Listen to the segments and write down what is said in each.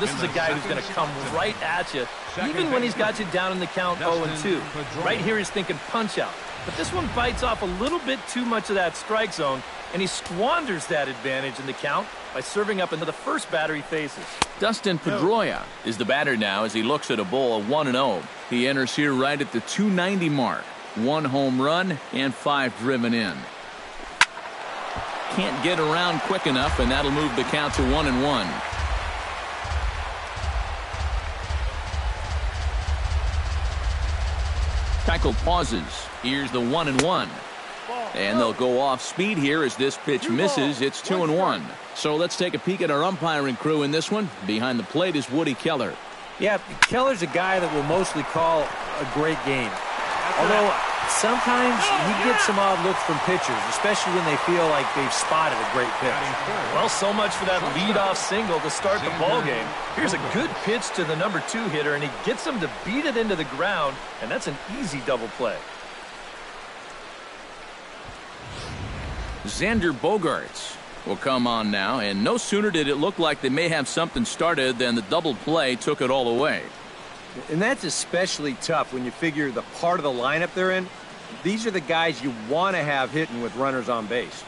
This is a guy who's going to come right at you, even when he's got you down in the count 0-2. Right here he's thinking punch out. But this one bites off a little bit too much of that strike zone, and he squanders that advantage in the count by serving up into the first batter he faces. Dustin Pedroia is the batter now as he looks at a bowl of 1-0. He enters here right at the 290 mark. 1 home run and 5 driven in. Can't get around quick enough, and that'll move the count to 1-1. Keuchel pauses. Here's the 1-1. And they'll go off speed here as this pitch misses. It's 2-1. So let's take a peek at our umpiring crew in this one. Behind the plate is Woody Keller. Yeah, Keller's a guy that will mostly call a great game. Although sometimes he gets some odd looks from pitchers, especially when they feel like they've spotted a great pitch. Well, so much for that leadoff single to start the ball game. Here's a good pitch to the number 2 hitter, and he gets him to beat it into the ground, and that's an easy double play. Xander Bogaerts will come on now, and no sooner did it look like they may have something started than the double play took it all away. And that's especially tough when you figure the part of the lineup they're in. These are the guys you want to have hitting with runners on base.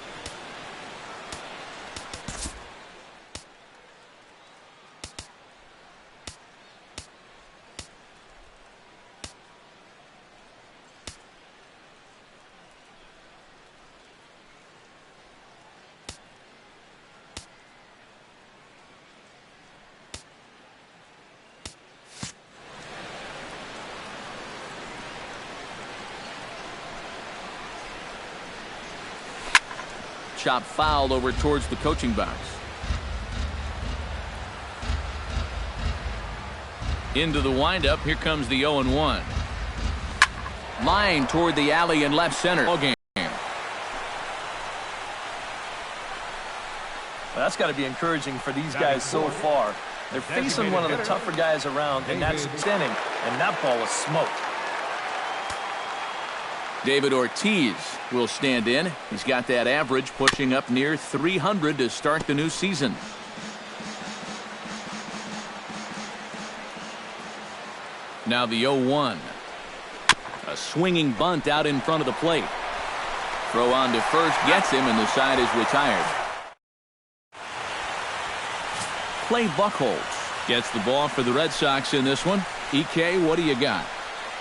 Chop fouled over towards the coaching box. Into the windup. Here comes the 0-1. Line toward the alley and left center. Ball game. Well, that's got to be encouraging for these guys so far. They're facing one of the tougher guys around, and that's inning, and that ball was smoked. David Ortiz will stand in. He's got that average pushing up near 300 to start the new season. Now the 0-1. A swinging bunt out in front of the plate. Throw on to first gets him, and the side is retired. Clay Buchholz gets the ball for the Red Sox in this one. EK, what do you got?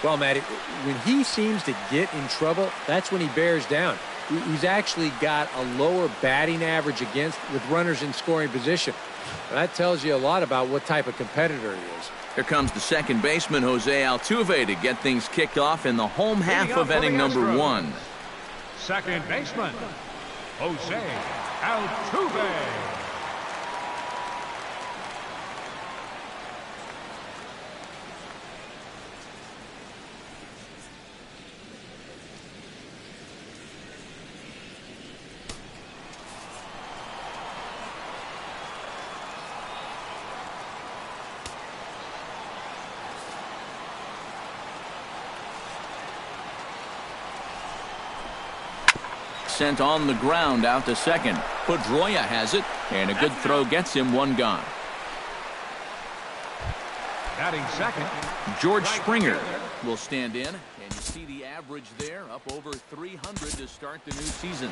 Well, Matty, when he seems to get in trouble, that's when he bears down. He's actually got a lower batting average against with runners in scoring position. That tells you a lot about what type of competitor he is. Here comes the second baseman, Jose Altuve, to get things kicked off in the home half of inning number 1. Second baseman, Jose Altuve. Sent on the ground out to second. Pedroia has it, and a good throw gets him 1 gone. Batting second, George Springer will stand in, and you see the average there up over 300 to start the new season.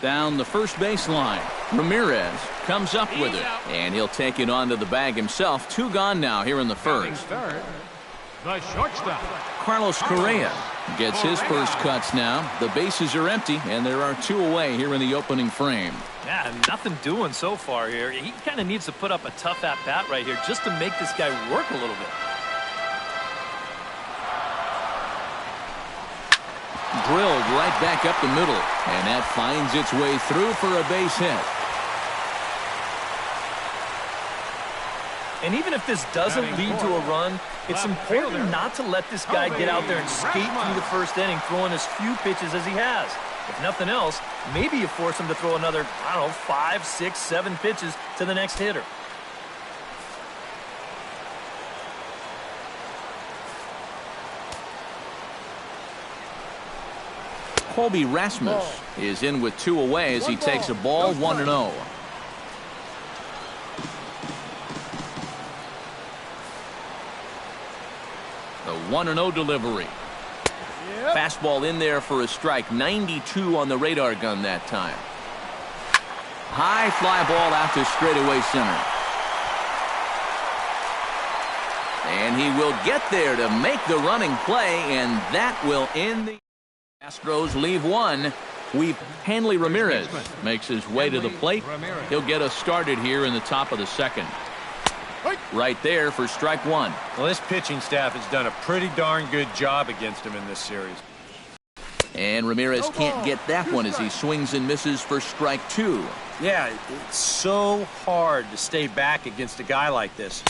Down the first baseline. Ramirez comes up with it, and he'll take it onto the bag himself. 2 gone now here in the first. third, the shortstop, Carlos Correa gets his first cuts now. The bases are empty, and there are 2 away here in the opening frame. Yeah, nothing doing so far here. He kind of needs to put up a tough at-bat right here just to make this guy work a little bit. Drilled right back up the middle, and that finds its way through for a base hit. And even if this doesn't lead to a run, it's important not to let this guy get out there and skate through the first inning, throwing as few pitches as he has. If nothing else, maybe you force him to throw another, I don't know, 5, 6, 7 pitches to the next hitter. Colby Rasmus is in with 2 away as he takes a ball 1-0. The 1-0 delivery. Fastball in there for a strike. 92 on the radar gun that time. High fly ball out to straightaway center. And he will get there to make the running play, and that will end the Astros leave one. Hanley Ramirez makes his way to the plate. He'll get us started here in the top of the second. Right there for strike 1. Well, this pitching staff has done a pretty darn good job against him in this series. And Ramirez can't get that one as he swings and misses for strike 2. Yeah, it's so hard to stay back against a guy like this.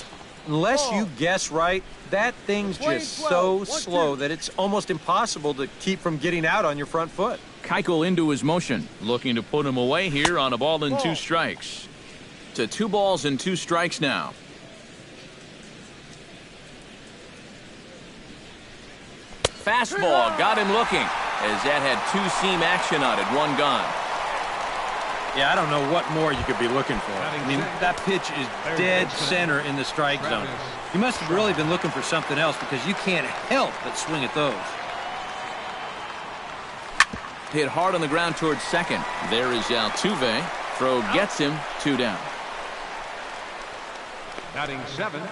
Unless you guess right, that thing's just so slow that it's almost impossible to keep from getting out on your front foot. Keuchel into his motion, looking to put him away here on a ball and 2 strikes. To 2 balls and 2 strikes now. Fastball got him looking as that had 2-seam action on it. 1 gone. Yeah, I don't know what more you could be looking for. I mean, that pitch is dead center in the strike zone. You must have really been looking for something else because you can't help but swing at those. Hit hard on the ground towards second. There is Altuve. Throw gets him. 2 down. Batting 7th,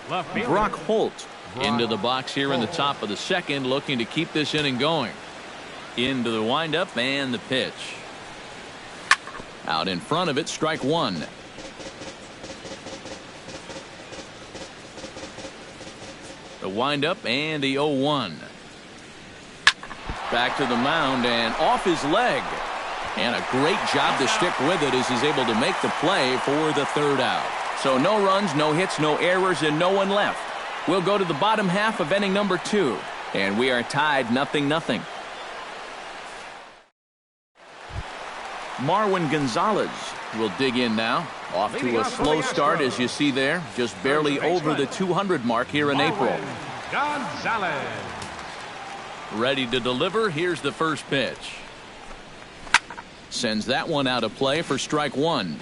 left fielder Brock Holt into the box here in the top of the second, looking to keep this inning going. Into the windup and the pitch. Out in front of it, strike 1. The windup and the 0-1. Back to the mound and off his leg. And a great job to stick with it as he's able to make the play for the 3rd out. So no runs, no hits, no errors, and no one left. We'll go to the bottom half of inning number 2. And we are tied 0-0. Marwin Gonzalez will dig in now. Off to a slow start, as you see there. Just barely over the 200 mark here in April. Gonzalez. Ready to deliver. Here's the first pitch. Sends that one out of play for strike 1.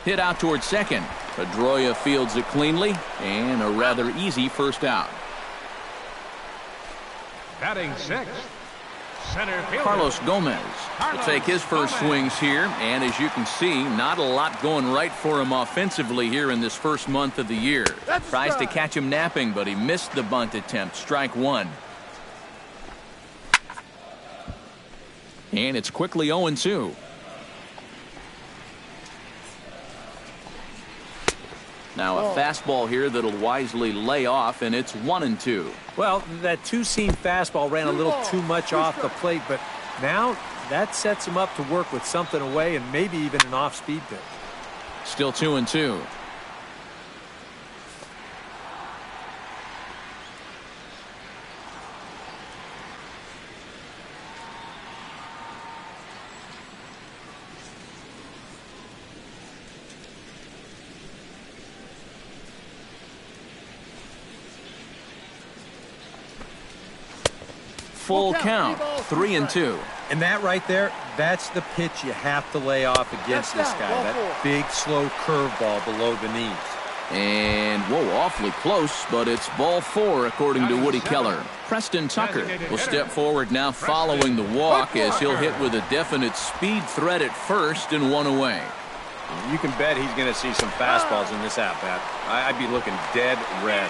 Hit out towards second. Pedroia fields it cleanly, and a rather easy first out. Batting 6th, center fielder Carlos Gomez will take his first swings here, and as you can see, not a lot going right for him offensively here in this first month of the year. Tries to catch him napping, but he missed the bunt attempt. Strike 1. And it's quickly 0-2. Now a fastball here that'll wisely lay off, and it's 1-2. Well, that 2-seam fastball ran a little too much off the plate, but now that sets him up to work with something away and maybe even an off-speed pitch. Still 2-2. Full count, 3-2. And that right there, that's the pitch you have to lay off against this guy. That big, slow curveball below the knees. And, whoa, awfully close, but it's ball 4 according to Woody Keller. Preston Tucker will step forward now following the walk as he'll hit with a definite speed threat at first and 1 away. You can bet he's going to see some fastballs in this at-bat. I'd be looking dead red.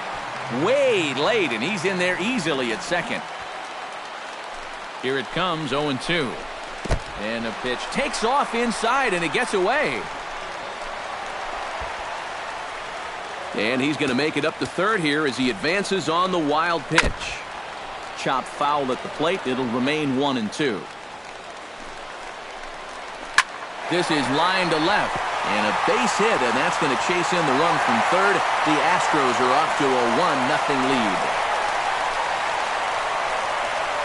Way late, and he's in there easily at second. Here it comes, 0-2. And the pitch takes off inside, and it gets away. And he's going to make it up to third here as he advances on the wild pitch. Chopped foul at the plate. It'll remain 1-2. This is line to left. And a base hit, and that's going to chase in the run from third. The Astros are off to a 1-0 lead.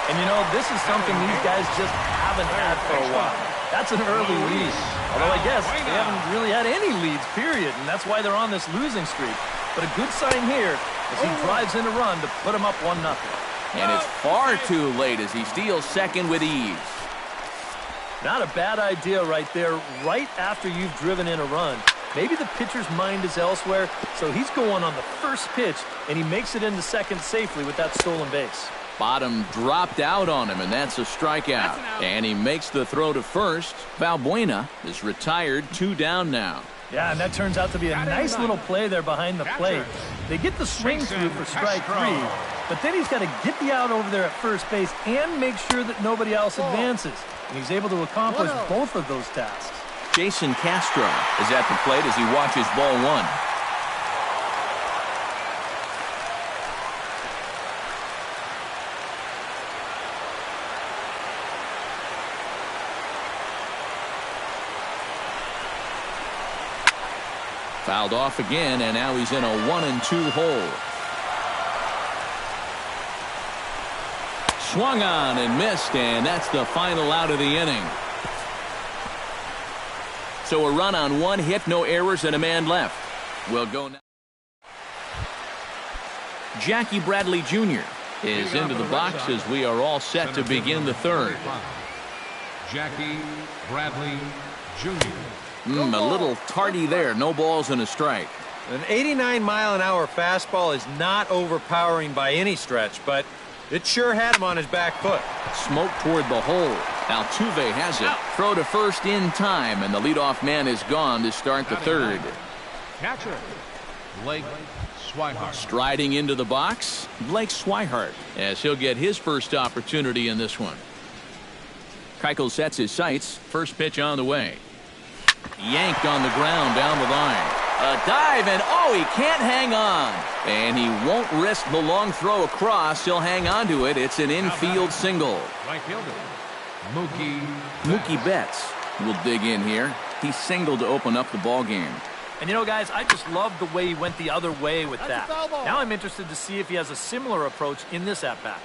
And, you know, this is something these guys just haven't had for a while. That's an early lead. Although I guess they haven't really had any leads, period. And that's why they're on this losing streak. But a good sign here as he drives in a run to put him up 1-0. And it's far too late as he steals second with ease. Not a bad idea right there, right after you've driven in a run. Maybe the pitcher's mind is elsewhere, so he's going on the first pitch, and he makes it into second safely with that stolen base. Bottom dropped out on him, and that's a strikeout. And he makes the throw to first. Valbuena is retired, 2 down now. Yeah, and that turns out to be a nice little play there behind the plate. They get the swing through for strike 3, but then he's got to get the out over there at first base and make sure that nobody else advances. And he's able to accomplish both of those tasks. Jason Castro is at the plate as he watches ball 1. Fouled off again, and now he's in a 1-2 hole. Swung on and missed, and that's the final out of the inning. So a run on 1 hit, no errors, and a man left. We'll go now. Jackie Bradley Jr. is into the box as we are all set to begin the third. Jackie Bradley Jr. A little tardy there. No balls and a strike. An 89-mile-an-hour fastball is not overpowering by any stretch, but it sure had him on his back foot. Smoke toward the hole. Altuve has it. Throw to first in time, and the leadoff man is gone to start the third. Catcher, Blake Swihart. Striding into the box, Blake Swihart, as he'll get his first opportunity in this one. Keuchel sets his sights. First pitch on the way. Yanked on the ground down the line. A dive, and he can't hang on. And he won't risk the long throw across. He'll hang on to it. It's an infield single. Right fielder, Mookie Betts will dig in here. He singled to open up the ball game. And, you know, guys, I just love the way he went the other way with that. Now I'm interested to see if he has a similar approach in this at-bat.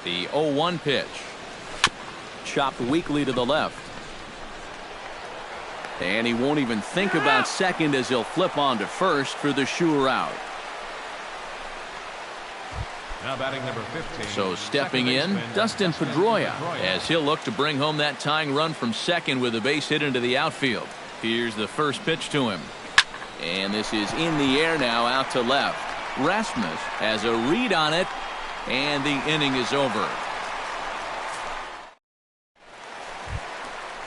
The 0-1 pitch. Chopped weakly to the left. And he won't even think about second as he'll flip on to first for the sure out. Now batting number 15. So stepping in, Dustin Pedroia, as he'll look to bring home that tying run from second with a base hit into the outfield. Here's the first pitch to him. And this is in the air now, out to left. Rasmus has a read on it, and the inning is over.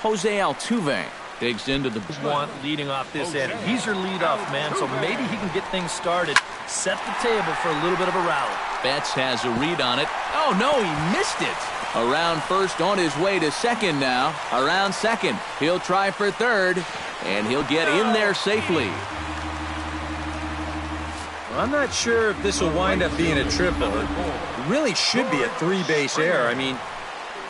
Jose Altuve digs into the want leading off this end. He's your leadoff man, so maybe he can get things started, set the table for a little bit of a rally. Betts has a read on it. Oh no, he missed it. Around first, on his way to second now. Around second, he'll try for third, and he'll get in there safely. Well, I'm not sure if this will wind up being a triple. It really should be a 3-base error. I mean,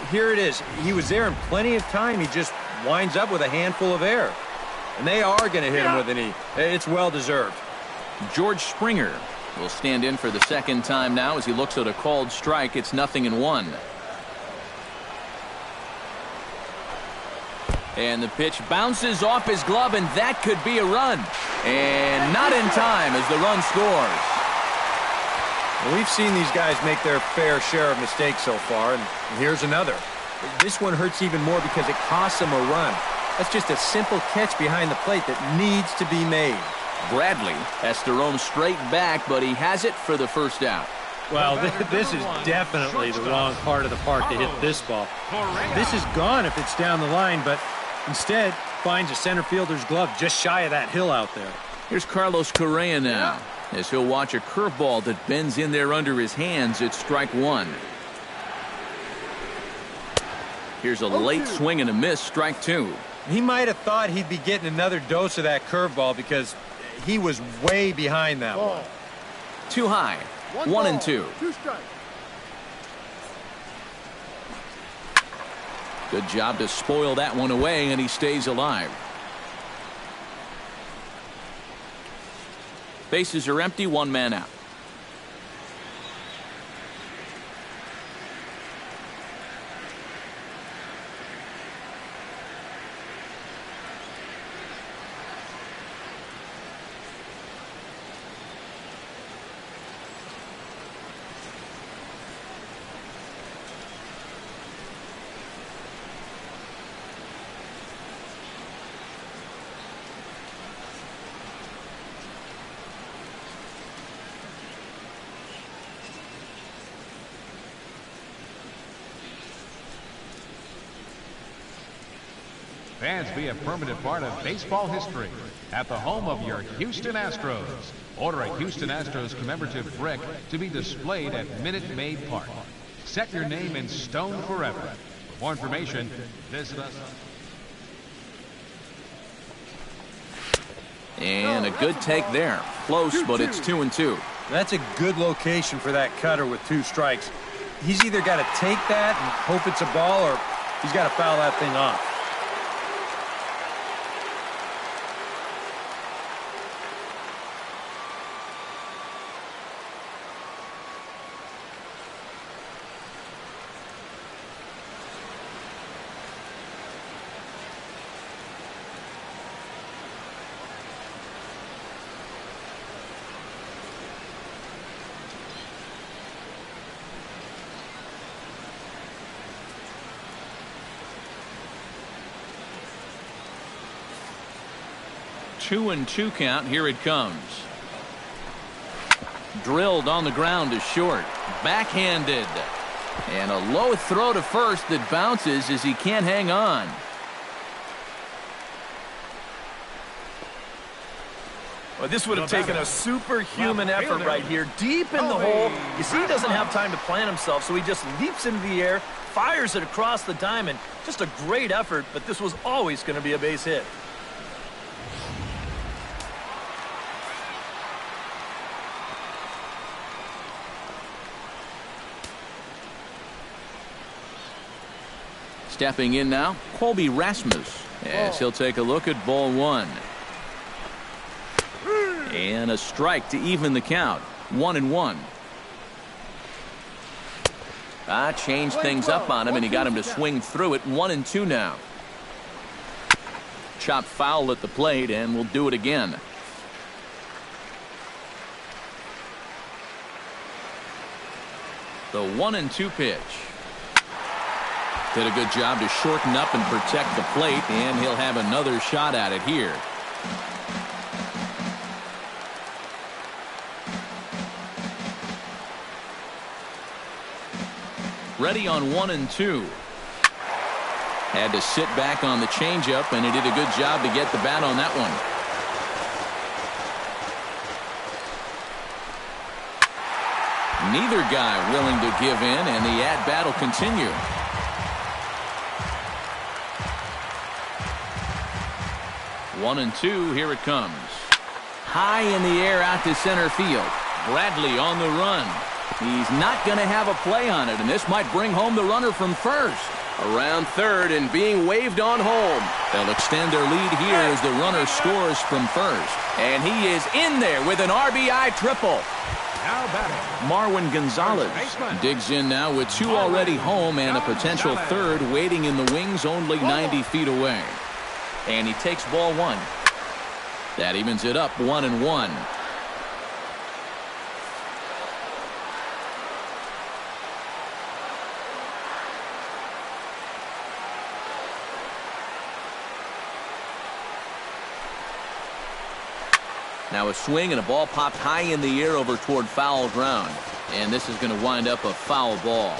here it is. He was there in plenty of time. He just winds up with a handful of air. And they are going to hit him with an E. It's well-deserved. George Springer will stand in for the second time now as he looks at a called strike. It's 0-1. And the pitch bounces off his glove, and that could be a run. And not in time as the run scores. Well, we've seen these guys make their fair share of mistakes so far, and here's another. This one hurts even more because it costs them a run. That's just a simple catch behind the plate that needs to be made. Bradley has to roam straight back, but he has it for the first out. Well, this is definitely the wrong part of the park to hit this ball. This is gone if it's down the line, but instead finds a center fielder's glove just shy of that hill out there. Here's Carlos Correa now, as he'll watch a curveball that bends in there under his hands at strike 1. Here's a late swing and a miss, strike two. He might have thought he'd be getting another dose of that curveball because he was way behind that one. Too high. 1-2. Good job to spoil that one away, and he stays alive. Bases are empty, one man out. Fans, be a permanent part of baseball history at the home of your Houston Astros. Order a Houston Astros commemorative brick to be displayed at Minute Maid Park. Set your name in stone forever. For more information, visit us. And a good take there. Close, but it's 2-2. That's a good location for that cutter with two strikes. He's either got to take that and hope it's a ball, or he's got to foul that thing off. Two and two count. Here it comes. Drilled on the ground to short. Backhanded. And a low throw to first that bounces as he can't hang on. Well, this would have taken a superhuman effort right here, deep in the hole. You see, he doesn't have time to plant himself, so he just leaps into the air, fires it across the diamond. Just a great effort, but this was always going to be a base hit. Stepping in now, Colby Rasmus, as he'll take a look at ball one. And a strike to even the count. 1-1. Changed things up on him, and he got him to swing through it. 1-2 now. Chopped foul at the plate, and we'll do it again. The 1-2 pitch. Did a good job to shorten up and protect the plate, and he'll have another shot at it here. Ready on 1-2. Had to sit back on the changeup, and he did a good job to get the bat on that one. Neither guy willing to give in, and the at-bat will continue. One and two, here it comes. High in the air out to center field. Bradley on the run. He's not going to have a play on it, and this might bring home the runner from first. Around third and being waved on home. They'll extend their lead here as the runner scores from first. And he is in there with an RBI triple. Now batting, Marwin Gonzalez digs in now with two already home and a potential third waiting in the wings only 90 feet away. And he takes ball one. That evens it up 1-1. Now a swing and a ball popped high in the air over toward foul ground. And this is going to wind up a foul ball.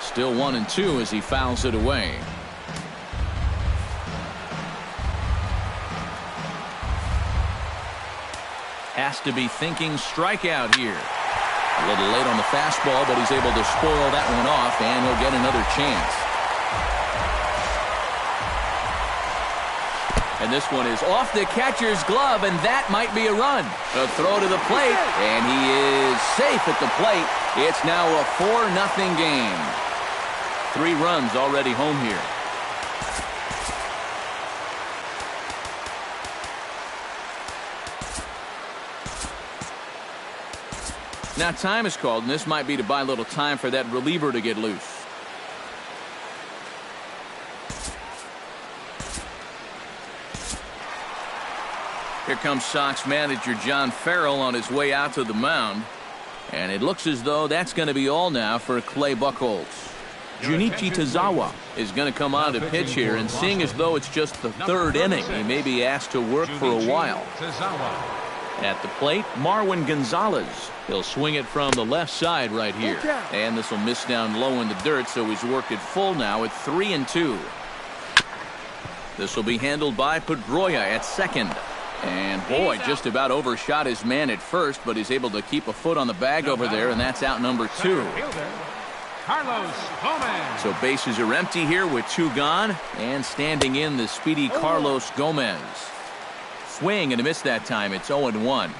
Still 1-2 as he fouls it away. Has to be thinking strikeout here. A little late on the fastball, but he's able to spoil that one off, and he'll get another chance. And this one is off the catcher's glove, and that might be a run. A throw to the plate, and he is safe at the plate. It's now a 4-0 game. 3 runs already home here. Now time is called, and this might be to buy a little time for that reliever to get loose. Here comes Sox manager John Farrell on his way out to the mound. And it looks as though that's going to be all now for Clay Buchholz. Junichi Tazawa is going to come on to pitch here, and seeing as though it's just the 3rd inning, he may be asked to work for a while. At the plate, Marwin Gonzalez. He'll swing it from the left side right here. And this will miss down low in the dirt, so he's worked it full now at 3-2. This will be handled by Pedroia at second. And boy, just about overshot his man at first, but he's able to keep a foot on the bag over there, and that's out number 2. So bases are empty here with 2 gone, and standing in the speedy Carlos Gomez. Swing and a miss that time. It's 0-1.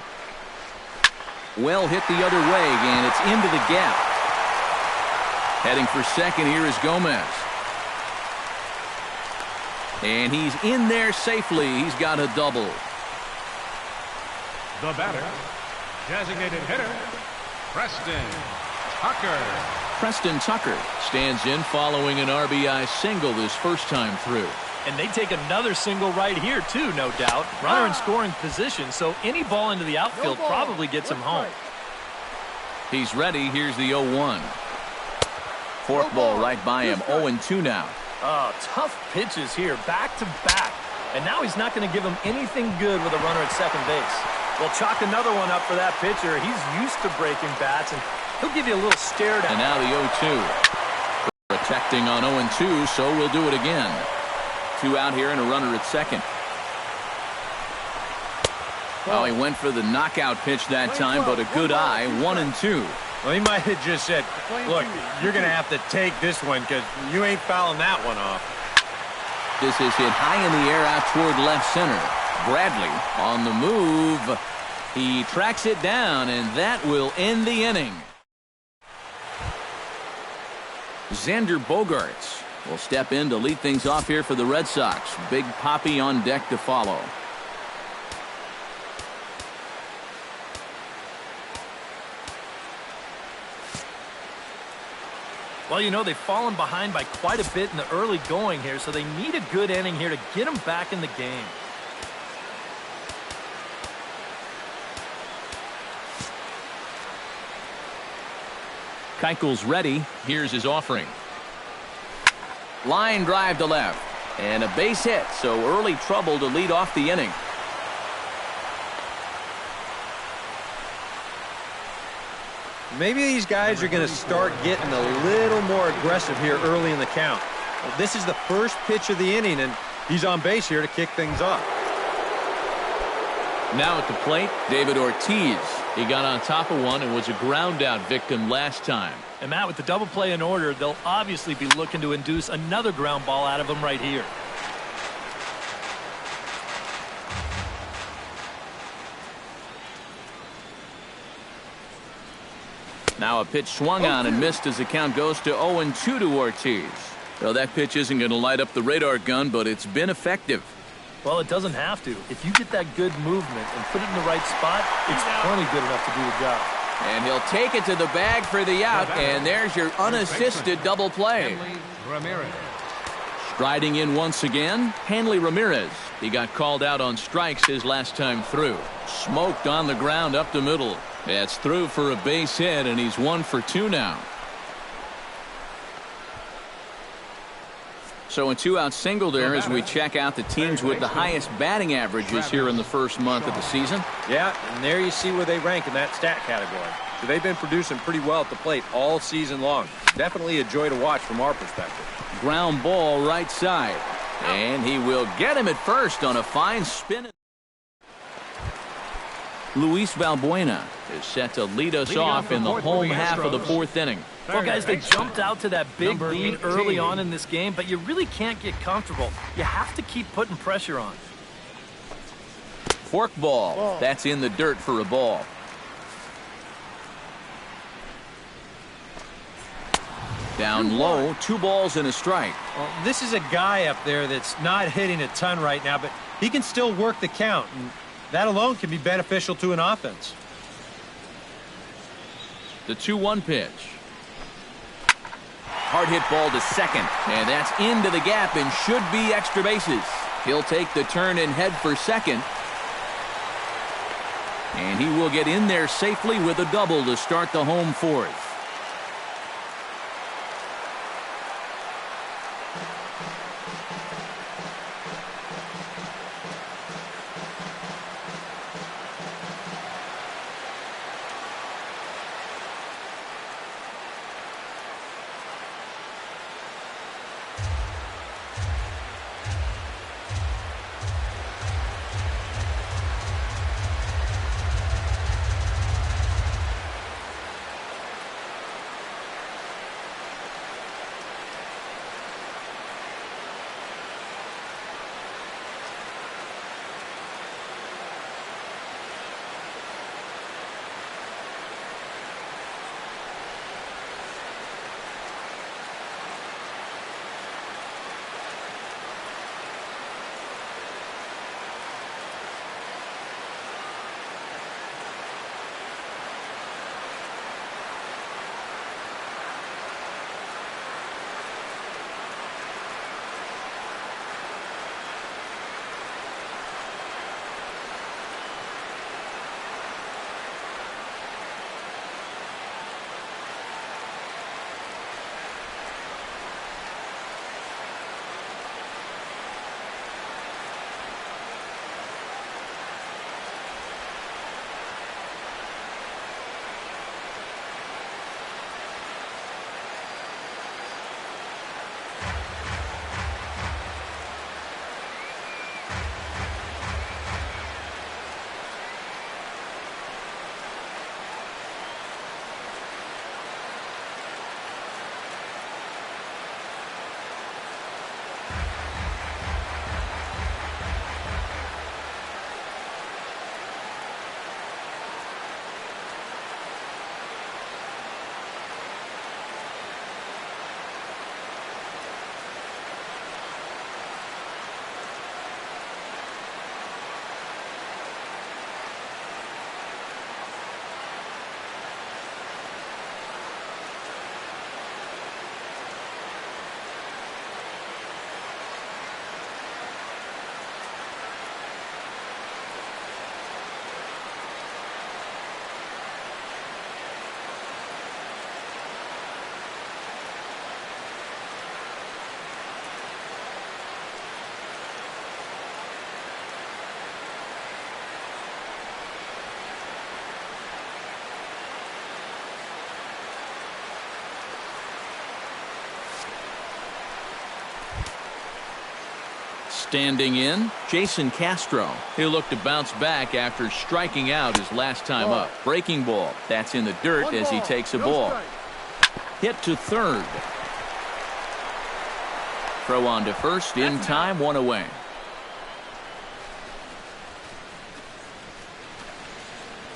Well hit the other way, and it's into the gap. Heading for second here is Gomez. And he's in there safely. He's got a double. The batter, designated hitter, Preston Tucker. Preston Tucker stands in following an RBI single this first time through. And they take another single right here, too, no doubt. Runner in scoring position, so any ball into the outfield probably gets him home. He's ready. Here's the 0-1. Fourth ball right by him. 0-2 now. Oh, tough pitches here, back to back. And now he's not going to give him anything good with a runner at second base. Well, chalk another one up for that pitcher. He's used to breaking bats, and he'll give you a little stare down. And now the 0-2. Protecting on 0-2, so we'll do it again. 2 out here and a runner at second. Oh, he went for the knockout pitch that time, but a good eye. 1-2. Well, he might have just said, look, you're going to have to take this one because you ain't fouling that one off. This is hit high in the air out toward left center. Bradley on the move. He tracks it down, and that will end the inning. Xander Bogaerts will step in to lead things off here for the Red Sox. Big Papi on deck to follow. Well, you know, they've fallen behind by quite a bit in the early going here, so they need a good inning here to get them back in the game. Keuchel's ready. Here's his offering. Line drive to left. And a base hit, so early trouble to lead off the inning. Maybe these guys are going to start getting a little more aggressive here early in the count. Well, this is the first pitch of the inning, and he's on base here to kick things off. Now at the plate, David Ortiz. He got on top of one and was a ground-out victim last time. And Matt, with the double play in order, they'll obviously be looking to induce another ground ball out of him right here. Now a pitch swung on and missed as the count goes to 0-2 to Ortiz. Well, that pitch isn't going to light up the radar gun, but it's been effective. Well, it doesn't have to. If you get that good movement and put it in the right spot, it's plenty good enough to do the job. And he'll take it to the bag for the out, and there's your unassisted double play. Striding in once again, Hanley Ramirez. He got called out on strikes his last time through. Smoked on the ground up the middle. That's through for a base hit, and he's 1 for 2 now. So a 2-out single there as we check out the teams with the highest batting averages here in the first month of the season. Yeah, and there you see where they rank in that stat category. So they've been producing pretty well at the plate all season long. Definitely a joy to watch from our perspective. Ground ball right side. And he will get him at first on a fine spin. Luis Valbuena is set to lead us off in the home half of the fourth inning. Well, guys, they jumped out to that big lead early on in this game, but you really can't get comfortable. You have to keep putting pressure on. Fork ball. That's in the dirt for a ball. Down low, 2 balls and a strike. Well, this is a guy up there that's not hitting a ton right now, but he can still work the count, and that alone can be beneficial to an offense. The 2-1 pitch. Hard hit ball to second, and that's into the gap and should be extra bases. He'll take the turn and head for second. And he will get in there safely with a double to start the home fourth. Standing in, Jason Castro. He'll look to bounce back after striking out his last time up. Breaking ball. That's in the dirt as he takes a ball. Hit to third. Throw on to first in time, 1 away.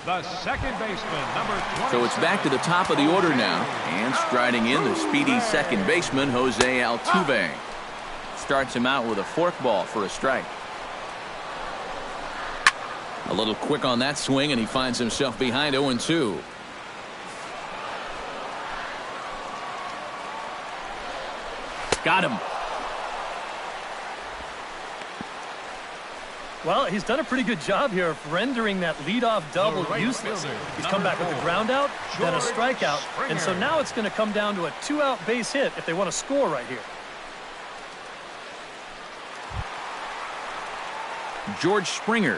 The second baseman, number 20. So it's back to the top of the order now. And striding in, the speedy second baseman, Jose Altuve. Starts him out with a forkball for a strike. A little quick on that swing, and he finds himself behind 0-2. Got him. Well, he's done a pretty good job here of rendering that leadoff double useless. He's come back with a ground out, then a strikeout, and so now it's going to come down to a 2-out base hit if they want to score right here. George Springer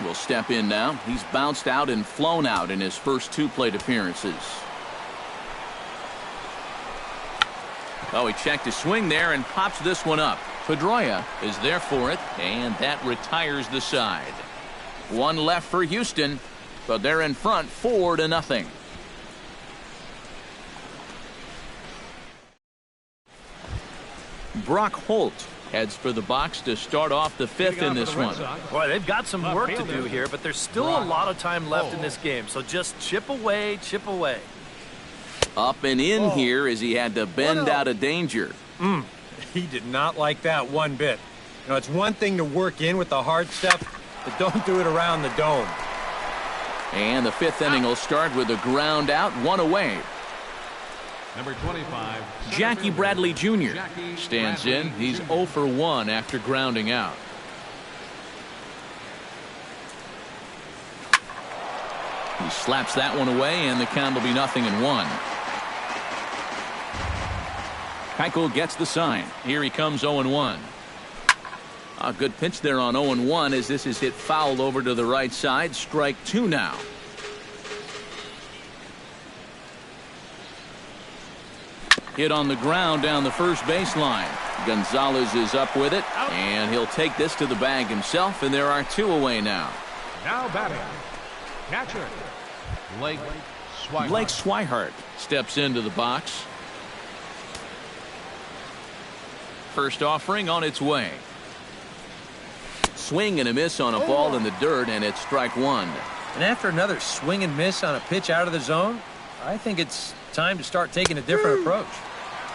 will step in now. He's bounced out and flown out in his first 2 plate appearances. Oh, he checked his swing there and pops this one up. Pedroia is there for it, and that retires the side. 1 left for Houston. but they're in front 4-0. Brock Holt heads for the box to start off the fifth in this one. Boy, they've got some work to do here, but there's still a lot of time left in this game, so just chip away, chip away. Up and in here as he had to bend out of danger. He did not like that one bit. You know, it's one thing to work in with the hard stuff, but don't do it around the dome. And the fifth inning will start with a ground out, 1 away. Number 25, Jackie Bradley Jr. stands in. He's 0 for 1 after grounding out. He slaps that one away, and the count will be 0-1. Keuchel gets the sign. Here he comes 0-1. A good pitch there on 0-1 as this is hit foul over to the right side. Strike 2 now. Hit on the ground down the first baseline. Gonzalez is up with it, and he'll take this to the bag himself, and there are 2 away now. now batting, catcher, Blake Swihart. Blake Swihart steps into the box. First offering on its way. Swing and a miss on a ball in the dirt, and it's strike 1. And after another swing and miss on a pitch out of the zone, I think it's time to start taking a different approach.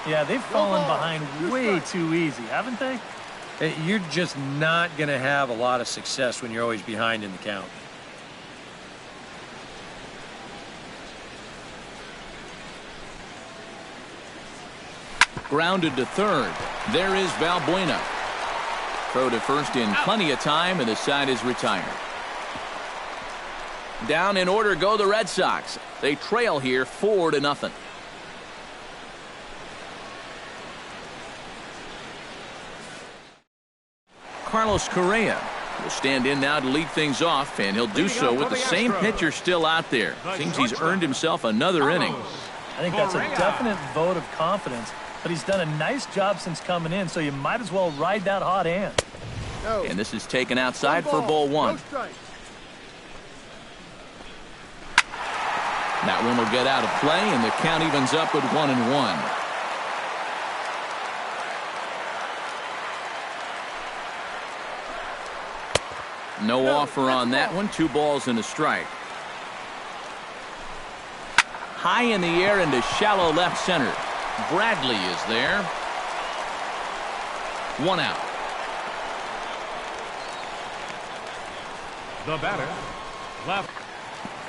Yeah, they've fallen behind way too easy, haven't they? You're just not going to have a lot of success when you're always behind in the count. Grounded to third. There is Valbuena. Throw to first in plenty of time, and the side is retired. Down in order go the Red Sox. They trail here 4-0. Carlos Correa will stand in now to lead things off, and he'll do so with the same pitcher still out there. Seems he's earned himself another inning. I think that's a definite vote of confidence, but he's done a nice job since coming in, so you might as well ride that hot hand. And this is taken outside for ball 1. That one will get out of play, and the count evens up at 1-1. No offer on that one. 2 balls and a strike. High in the air into shallow left center. Bradley is there. 1 out. The batter, left.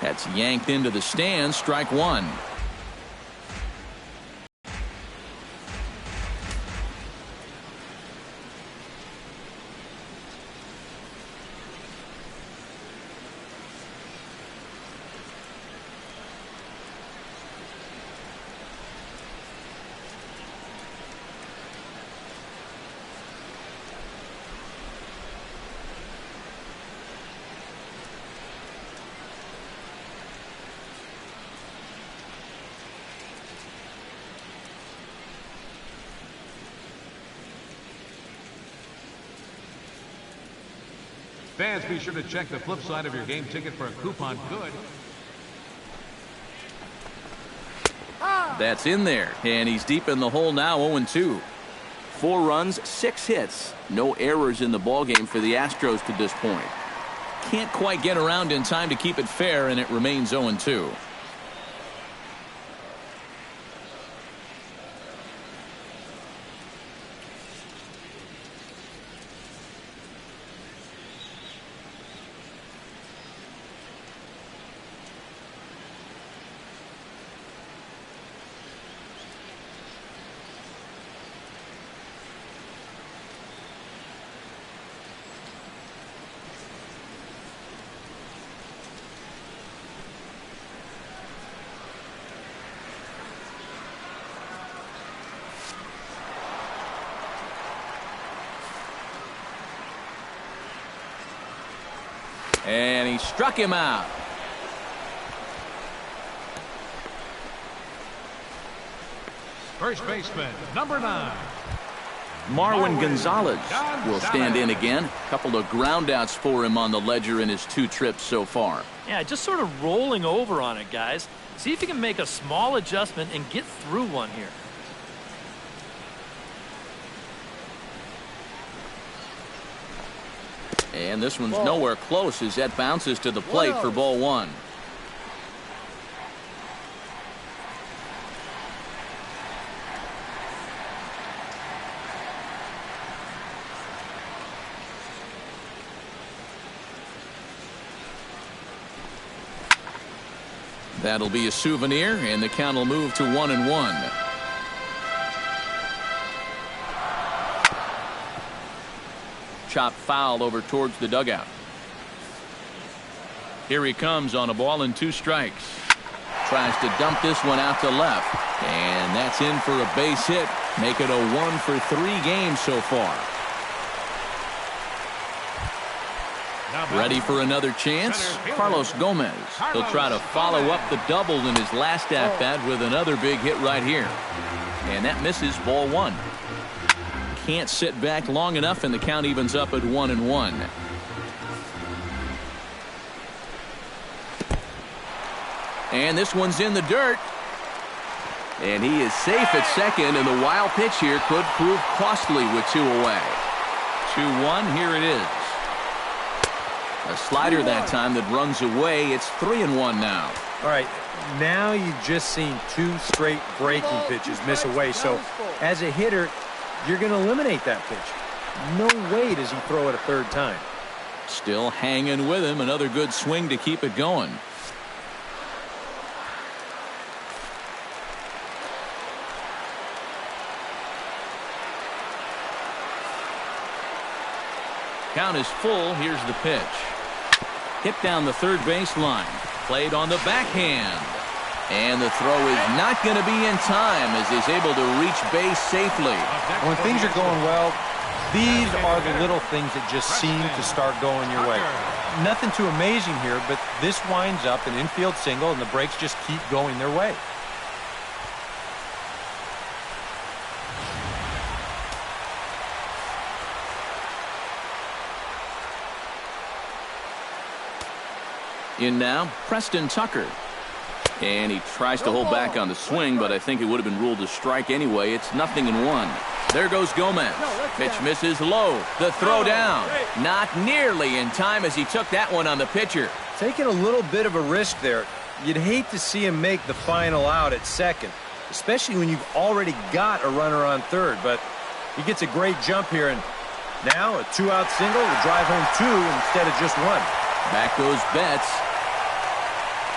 That's yanked into the stands. Strike 1. Fans, be sure to check the flip side of your game ticket for a coupon good. That's in there, and he's deep in the hole now. 0-2. 4 runs, 6 hits. No errors in the ballgame for the Astros to this point. Can't quite get around in time to keep it fair, and it remains 0-2. And he struck him out. First baseman, number 9, Marwin Gonzalez will stand in again. A couple of ground outs for him on the ledger in his 2 trips so far. Yeah, just sort of rolling over on it, guys. See if you can make a small adjustment and get through one here. And this one's nowhere close as that bounces to the plate for ball 1. That'll be a souvenir, and the count will move to 1-1. Chop foul over towards the dugout. Here he comes on a ball and 2 strikes. Tries to dump this one out to left, and that's in for a base hit. Make it a 1 for 3 games so far. Ready for another chance? Carlos Gomez. He'll try to follow up the double in his last at-bat with another big hit right here. And that misses ball 1. Can't sit back long enough, and the count evens up at 1-1. And this one's in the dirt. And he is safe at second, and the wild pitch here could prove costly with 2 away. 2-1, here it is. A slider that time that runs away. It's 3-1 now. All right, now you've just seen 2 straight breaking pitches miss away. So as a hitter, you're going to eliminate that pitch. No way does he throw it a 3rd time. Still hanging with him. Another good swing to keep it going. Count is full. Here's the pitch. Hit down the 3rd baseline. Played on the backhand. And the throw is not going to be in time as he's able to reach base safely. When things are going well, these are the little things that just seem to start going your way. Nothing too amazing here, but this winds up an infield single, and the breaks just keep going their way. In now, Preston Tucker. And he tries to hold back on the swing, but I think it would have been ruled a strike anyway. It's 0-1. There goes Gomez. Pitch misses low. The throw down. Not nearly in time as he took that one on the pitcher. Taking a little bit of a risk there. You'd hate to see him make the final out at second, especially when you've already got a runner on 3rd. But he gets a great jump here, and now a 2-out single will drive home 2 instead of just 1. Back goes Betts.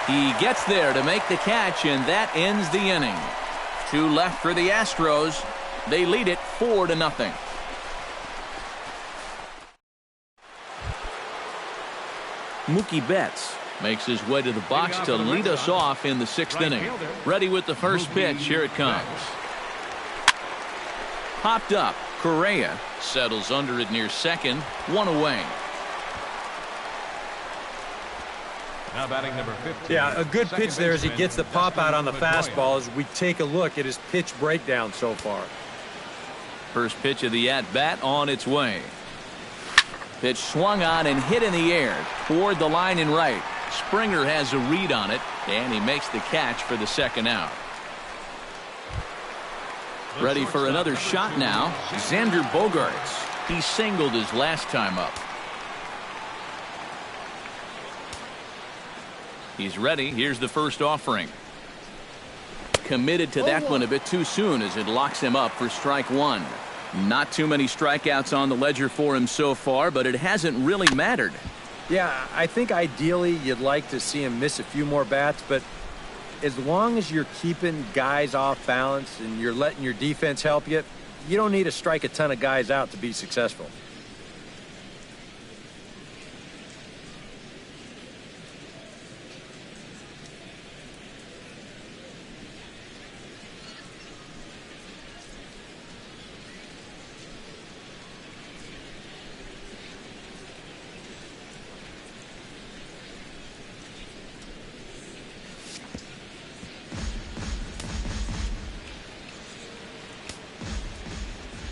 He gets there to make the catch, and that ends the inning. 2 left for the Astros. They lead it 4-0. Mookie Betts makes his way to the box to lead us off in the 6th inning. Ready with the first pitch. Here it comes. Popped up. Correa settles under it near second. 1 away. Now batting number 15. Yeah, a good pitch there as he gets the pop out on the fastball as we take a look at his pitch breakdown so far. First pitch of the at-bat on its way. Pitch swung on and hit in the air toward the line and right. Springer has a read on it, and he makes the catch for the 2nd out. Ready for another shot now. Xander Bogaerts. He singled his last time up. He's ready. Here's the first offering. Committed to that one a bit too soon as it locks him up for strike 1. Not too many strikeouts on the ledger for him so far, but it hasn't really mattered. Yeah, I think ideally you'd like to see him miss a few more bats, but as long as you're keeping guys off balance and you're letting your defense help you, you don't need to strike a ton of guys out to be successful.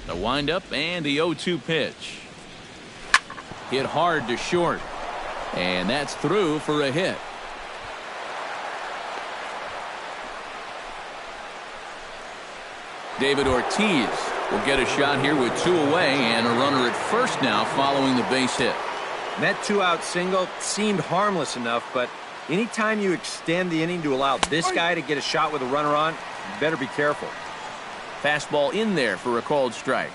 The windup and the 0-2 pitch. Hit hard to short. And that's through for a hit. David Ortiz will get a shot here with 2 away and a runner at first now following the base hit. And that 2-out single seemed harmless enough, but anytime you extend the inning to allow this guy to get a shot with a runner on, you better be careful. Fastball in there for a called strike.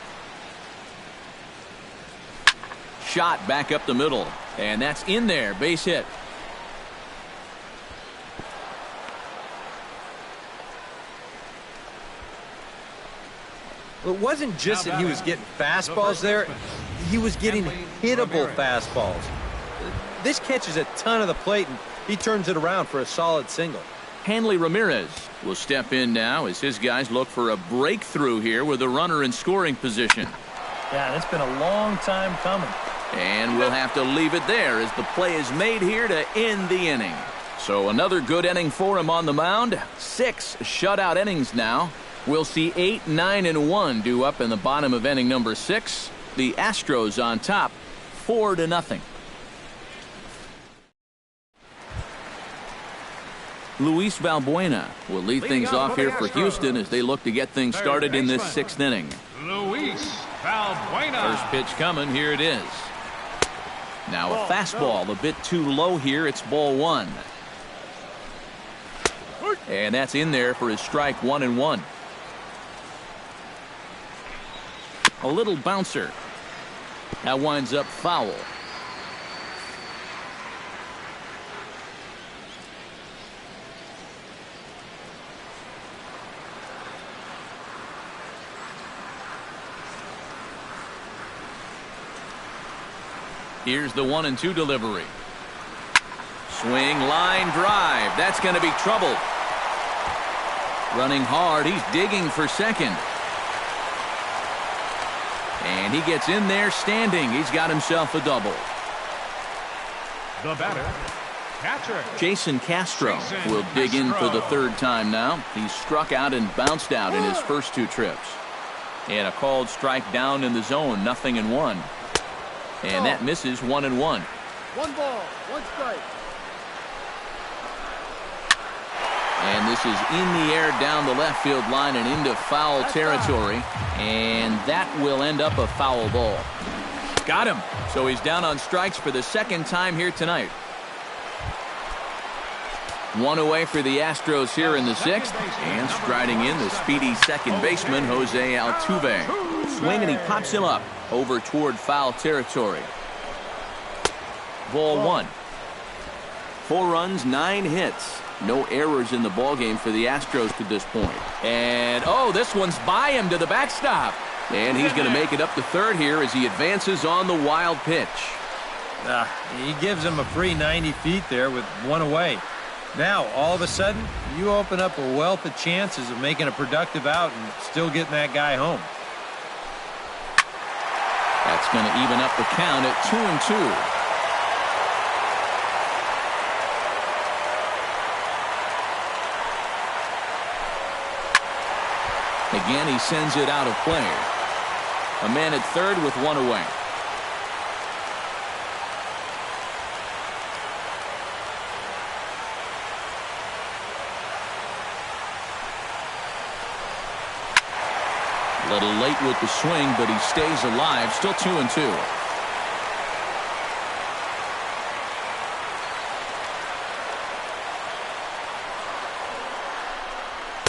Shot back up the middle, and that's in there, base hit. Well, it wasn't just that he was getting fastballs there. He was getting hittable fastballs. This catches a ton of the plate, and he turns it around for a solid single. Hanley Ramirez will step in now as his guys look for a breakthrough here with a runner in scoring position. Yeah, it's been a long time coming. And we'll have to leave it there as the play is made here to end the inning. So another good inning for him on the mound. 6 shutout innings now. We'll see 8, 9, and 1 due up in the bottom of inning number 6. The Astros on top, 4-0. Luis Valbuena will lead things off here for Houston as they look to get things started in this 6th inning. Luis Valbuena. First pitch coming. Here it is. Now a fastball a bit too low here. It's ball 1. And that's in there for his strike 1-1. A little bouncer. That winds up foul. Here's the 1-2 delivery. Swing, line drive. That's going to be trouble. Running hard. He's digging for second. And he gets in there standing. He's got himself a double. The batter, catcher Jason Castro will dig in for the 3rd time now. He's struck out and bounced out in his first 2 trips. And a called strike down in the zone, 0-1. And that misses 1-1. 1 ball, 1 strike. And this is in the air down the left field line and into foul territory. And that will end up a foul ball. Got him. So he's down on strikes for the 2nd time here tonight. 1 away for the Astros here in the 6th. And striding in the speedy second baseman, Jose Altuve. Swing and he pops him up over toward foul territory. Ball 1. 4 runs, 9 hits. No errors in the ballgame for the Astros to this point. And, oh, this one's by him to the backstop. And he's going to make it up to third here as he advances on the wild pitch. He gives him a free 90 feet there with 1 away. Now, all of a sudden, you open up a wealth of chances of making a productive out and still getting that guy home. That's going to even up the count at 2-2. Again, he sends it out of play. A man at third with 1 away. A little late with the swing, but he stays alive. Still 2-2.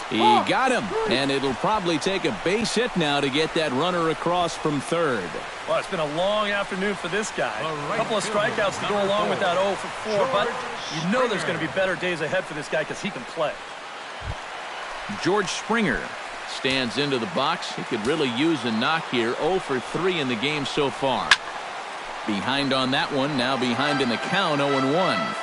He got him, and it'll probably take a base hit now to get that runner across from third. Well, it's been a long afternoon for this guy. A couple of strikeouts to go along with that 0 for 4, but you know there's going to be better days ahead for this guy because he can play. George Springer stands into the box. He could really use a knock here. 0 for 3 in the game so far. Behind on that one, now behind in the count, 0-1.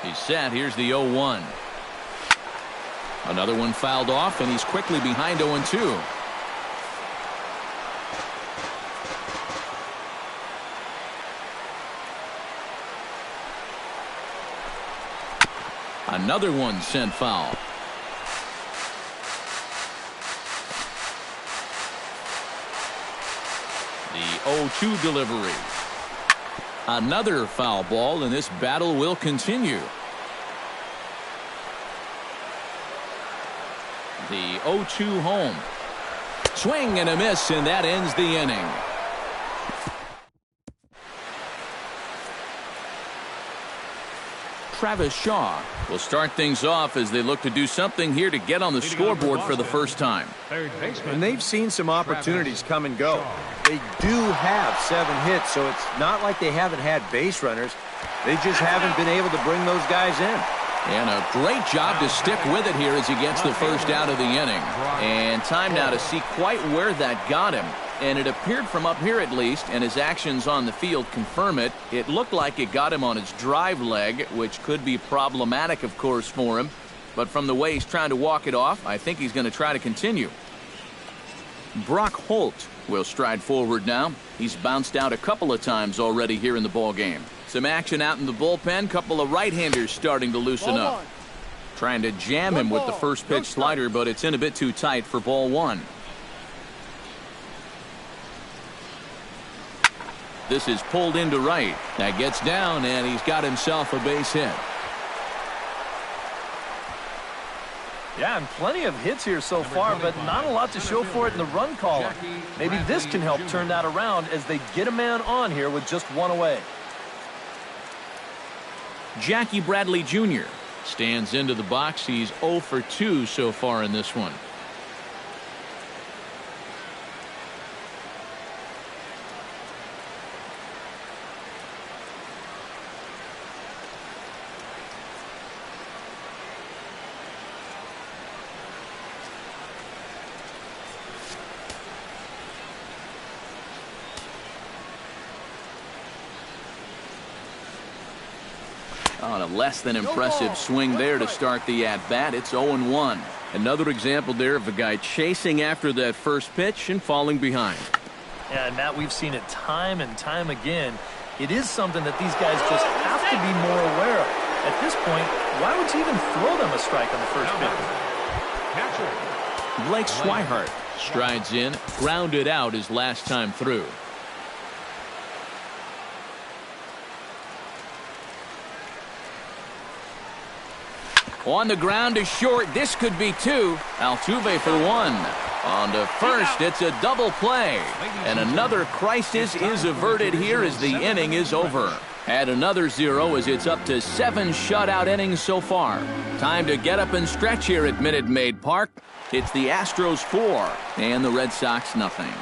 He's set. Here's the 0-1. Another one fouled off, and he's quickly behind 0-2. Another one sent foul. The 0-2 delivery. Another foul ball, and this battle will continue. The 0-2 home. Swing and a miss, and that ends the inning. Travis Shaw will start things off as they look to do something here to get on the scoreboard for the first time. And they've seen some opportunities come and go. They do have 7 hits, so it's not like they haven't had base runners. They just haven't been able to bring those guys in. And a great job to stick with it here as he gets the first out of the inning. And time now to see quite where that got him. And it appeared from up here at least, and his actions on the field confirm it. It looked like it got him on his drive leg, which could be problematic, of course, for him. But from the way he's trying to walk it off, I think he's going to try to continue. Brock Holt will stride forward now. He's bounced out a couple of times already here in the ball game. Some action out in the bullpen. Couple of right-handers starting to loosen up. Trying to jam him with the first pitch slider, but it's in a bit too tight for ball 1. This is pulled into right. That gets down, and he's got himself a base hit. Yeah, and plenty of hits here so far, but not a lot to show for it in the run column. Maybe this can help turn that around as they get a man on here with just 1 away. Jackie Bradley Jr. stands into the box. He's 0 for 2 so far in this one. On a less than impressive swing there to start the at-bat. It's 0-1. Another example there of a guy chasing after that first pitch and falling behind. Yeah, and Matt, we've seen it time and time again. It is something that these guys just have to be more aware of. At this point, why would you even throw them a strike on the first pitch? Blake Swihart strides in, grounded out his last time through. On the ground to short. This could be 2. Altuve for 1. On to first. It's a double play. And another crisis is averted here as the inning is over. Add another 0 as it's up to 7 shutout innings so far. Time to get up and stretch here at Minute Maid Park. It's the Astros 4 and the Red Sox nothing.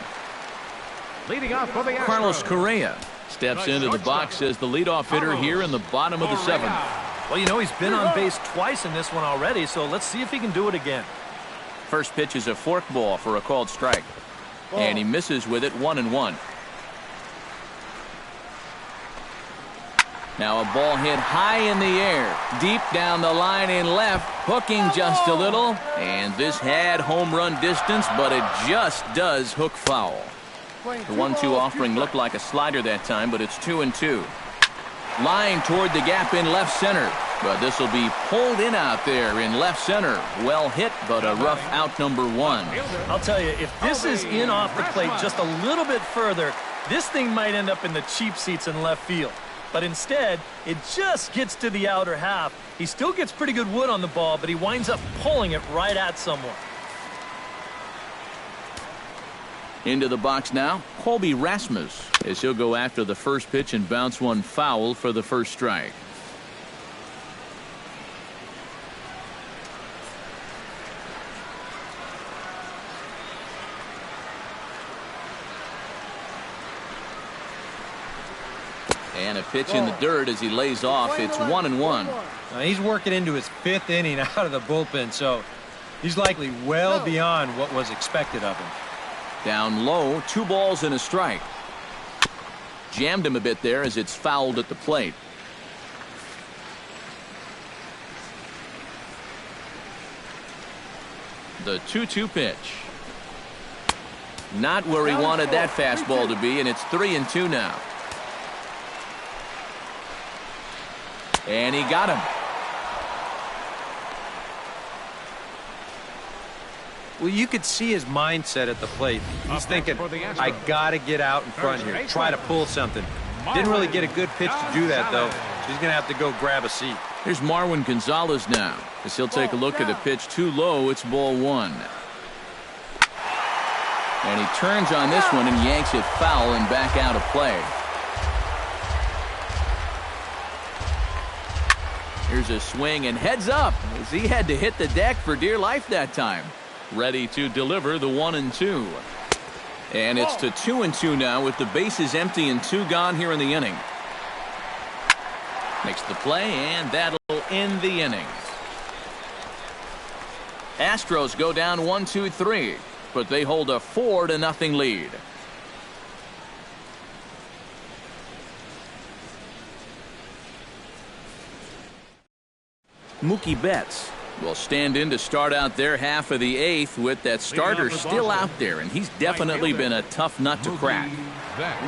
Leading off for the Astros, Carlos Correa steps into the box as the leadoff hitter here in the bottom of the 7th. Well, you know, he's been on base twice in this one already, so let's see if he can do it again. First pitch is a fork ball for a called strike. And he misses with it 1-1. Now a ball hit high in the air, deep down the line in left, hooking just a little. And this had home run distance, but it just does hook foul. The 1-2 offering looked like a slider that time, but it's 2-2. Line toward the gap in left center, but this will be pulled in out there in left center. Well hit, but a rough out number 1. I'll tell you, if this is in off the plate just a little bit further, this thing might end up in the cheap seats in left field. But instead, it just gets to the outer half. He still gets pretty good wood on the ball, but he winds up pulling it right at someone. Into the box now, Colby Rasmus, as he'll go after the first pitch and bounce one foul for the first strike. And a pitch in the dirt as he lays off. It's 1-1. He's working into his 5th inning out of the bullpen, so he's likely well beyond what was expected of him. Down low, 2 balls and a strike. Jammed him a bit there as it's fouled at the plate. The 2-2 pitch. Not where he wanted that fastball to be, and it's 3-2 now. And he got him. Well, you could see his mindset at the plate. He's thinking, I got to get out in front here, try to pull something. Didn't really get a good pitch to do that, though. He's going to have to go grab a seat. Here's Marwin Gonzalez now, as he'll take a look at a pitch too low. It's ball one. And he turns on this one and yanks it foul and back out of play. Here's a swing and heads up, as he had to hit the deck for dear life that time. Ready to deliver the 1-2. And it's to 2-2 now with the bases empty and 2 gone here in the inning. Makes the play, and that'll end the inning. Astros go down 1-2-3, but they hold a 4-0 lead. Mookie Betts will stand in to start out their half of the 8th with that starter still out there, and he's definitely been a tough nut to crack.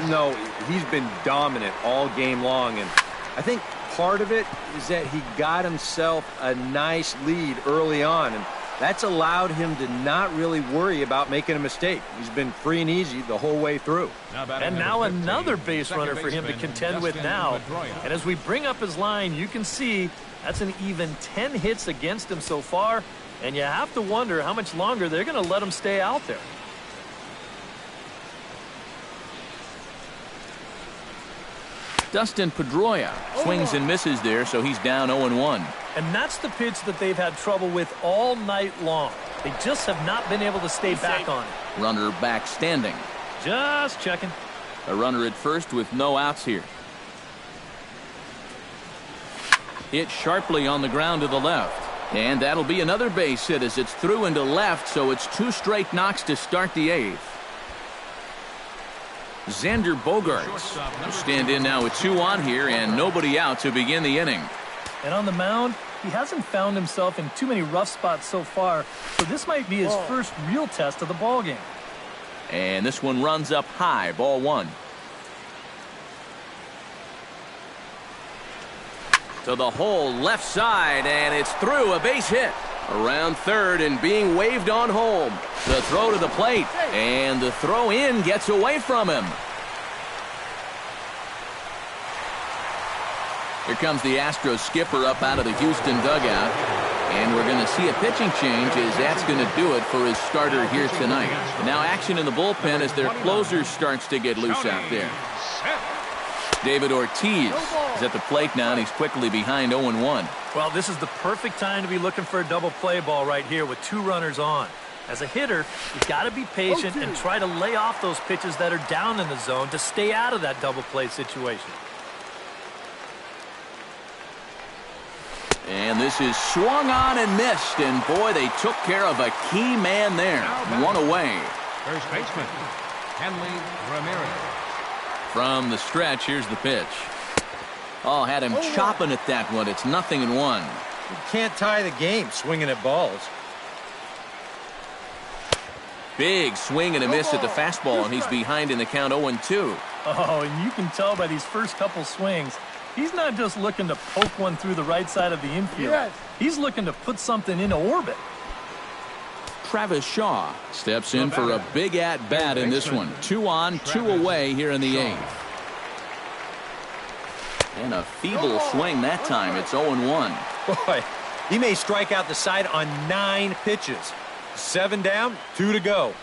No, he's been dominant all game long, and I think part of it is that he got himself a nice lead early on, and that's allowed him to not really worry about making a mistake. He's been free and easy the whole way through. And now another base runner for him to contend with now. And as we bring up his line, you can see that's an even 10 hits against him so far, and you have to wonder how much longer they're going to let him stay out there. Dustin Pedroia swings and misses there, so he's down 0-1. And that's the pitch that they've had trouble with all night long. They just have not been able to stay back on it. Runner back standing. Just checking. A runner at first with no outs here. Hit sharply on the ground to the left. And that'll be another base hit as it's through into left, so it's 2 straight knocks to start the 8th. Xander Bogaerts will stand in now with 2 on here and nobody out to begin the inning. And on the mound, he hasn't found himself in too many rough spots so far, so this might be his first real test of the ball game. And this one runs up high, ball 1. To the hole left side, and it's through, a base hit. Around third and being waved on home. The throw to the plate, and the throw in gets away from him. Here comes the Astros skipper up out of the Houston dugout, and we're going to see a pitching change as that's going to do it for his starter here tonight. Now action in the bullpen as their closer starts to get loose out there. David Ortiz is at the plate now, and he's quickly behind 0-1. Well, this is the perfect time to be looking for a double play ball right here with 2 runners on. As a hitter, you've got to be patient and try to lay off those pitches that are down in the zone to stay out of that double play situation. And this is swung on and missed, and boy, they took care of a key man there. 1 away. First baseman, Henley Ramirez. From the stretch, here's the pitch. Oh, had him chopping at that one. It's 0-1. You can't tie the game swinging at balls. Big swing and a miss at the fastball, and he's behind in the count 0-2. Oh, and you can tell by these first couple swings, he's not just looking to poke one through the right side of the infield. Yes. He's looking to put something into orbit. Travis Shaw steps in for a big at-bat in this one. 2 on, 2 away here in the 8th. And a feeble swing that time. It's 0-1. Boy, he may strike out the side on 9 pitches. 7 down, 2 to go.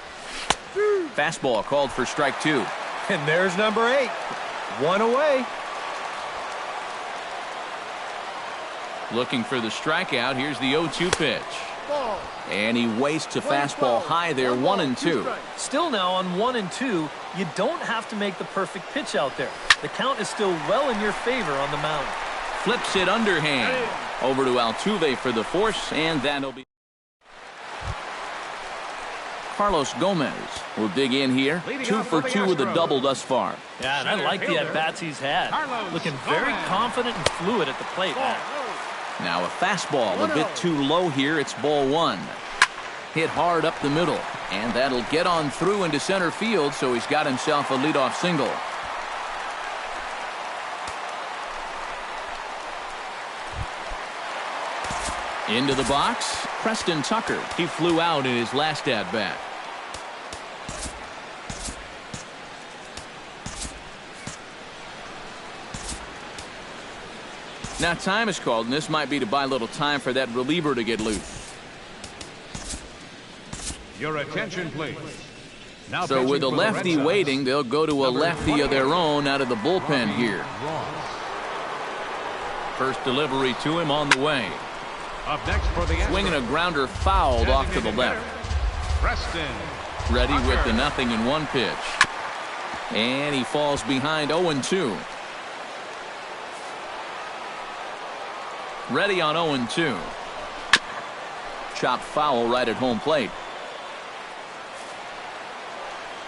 Fastball called for strike 2. And there's number 8. 1 away. Looking for the strikeout. Here's the 0-2 pitch. Ball. And he wastes a fastball high there, 1-2. Still now on 1-2, you don't have to make the perfect pitch out there. The count is still well in your favor on the mound. Flips it underhand. Over to Altuve for the force, and that'll be. Carlos Gomez will dig in here. 2 for 2 with a double thus far. Yeah, and I like the at-bats he's had. Looking very confident and fluid at the plate. Now a fastball a bit too low here. It's ball 1. Hit hard up the middle, and that'll get on through into center field, so he's got himself a leadoff single. Into the box, Preston Tucker. He flew out in his last at-bat. Now time is called, and this might be to buy a little time for that reliever to get loose. Your attention, please. Now so with a lefty waiting, they'll go to a lefty of their own out of the bullpen here. First delivery to him on the way. Up next for the swinging a grounder fouled off to the left. Preston. Ready with the 0-1 pitch. And he falls behind 0-2. Ready on 0-2. Chopped foul right at home plate.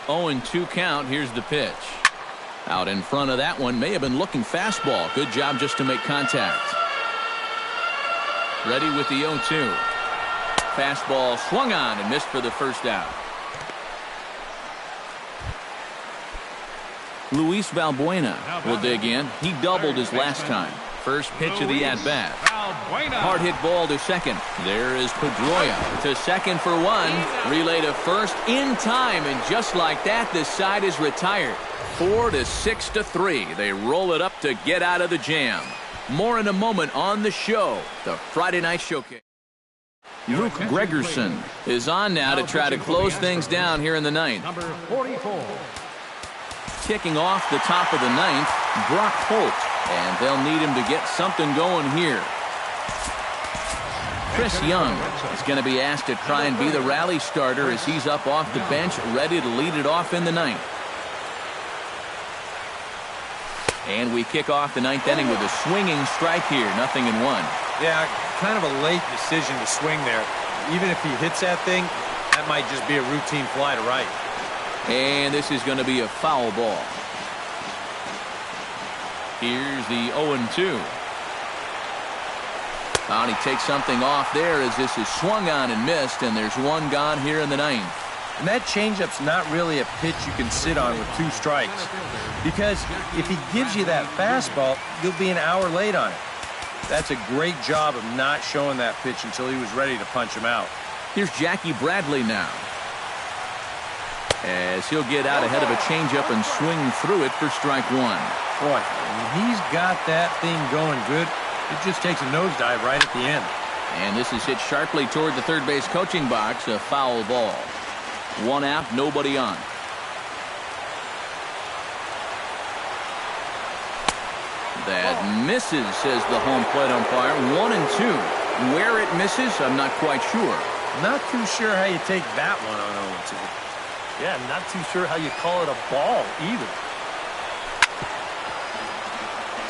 0-2 count. Here's the pitch. Out in front of that one. May have been looking fastball. Good job just to make contact. Ready with the 0-2. Fastball swung on and missed for the first out. Luis Valbuena will dig in. He doubled his last time. First pitch of the at-bat. Hard hit ball to second. There is Pedroia to second for one. Relay to first in time, and just like that, this side is retired. 4-6-3. They roll it up to get out of the jam. More in a moment on the show, the Friday Night Showcase. Luke Gregerson is on now to try to close things down here in the ninth. Number 44. Kicking off the top of the ninth, Brock Holt. And they'll need him to get something going here. Chris Young is going to be asked to try and be the rally starter as he's up off the bench, ready to lead it off in the ninth. And we kick off the ninth inning with a swinging strike here, 0-1. Yeah, kind of a late decision to swing there. Even if he hits that thing, that might just be a routine fly to right. And this is going to be a foul ball. Here's the 0-2. And he takes something off there as this is swung on and missed, and there's one gone here in the ninth. And that changeup's not really a pitch you can sit on with 2 strikes. Because if he gives you that fastball, you'll be an hour late on it. That's a great job of not showing that pitch until he was ready to punch him out. Here's Jackie Bradley now, as he'll get out ahead of a changeup and swing through it for strike one. Boy, when he's got that thing going good, it just takes a nosedive right at the end. And this is hit sharply toward the third base coaching box, a foul ball. 1 out, nobody on. That misses, says the home plate umpire. 1-2. Where it misses, I'm not quite sure. Not too sure how you take that one on 0-2. Yeah, not too sure how you call it a ball either.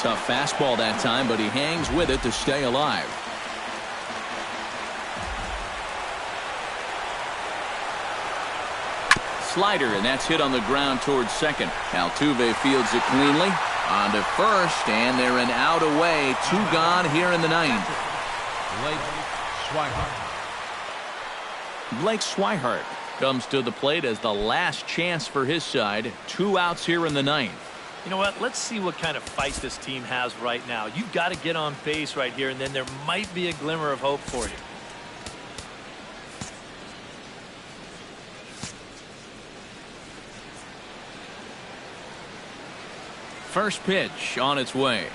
Tough fastball that time, but he hangs with it to stay alive. Slider, and that's hit on the ground towards second. Altuve fields it cleanly. On to first, and they're an out away. 2 gone here in the ninth. Blake Swihart comes to the plate as the last chance for his side. 2 outs here in the ninth. You know what? Let's see what kind of fight this team has right now. You've got to get on base right here, and then there might be a glimmer of hope for you. First pitch on its way.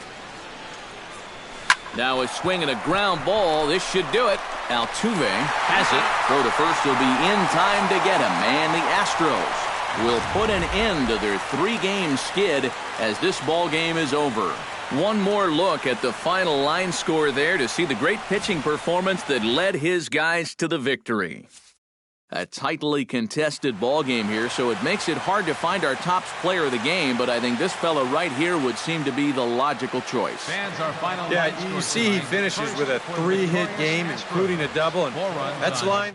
Now a swing and a ground ball. This should do it. Altuve has it. Throw to first will be in time to get him. And the Astros will put an end to their 3-game skid as this ball game is over. One more look at the final line score there to see the great pitching performance that led his guys to the victory. A tightly contested ball game here, so it makes it hard to find our top player of the game, but I think this fella right here would seem to be the logical choice. Yeah, you see he finishes with a 3-hit game, including a double, and that's the line.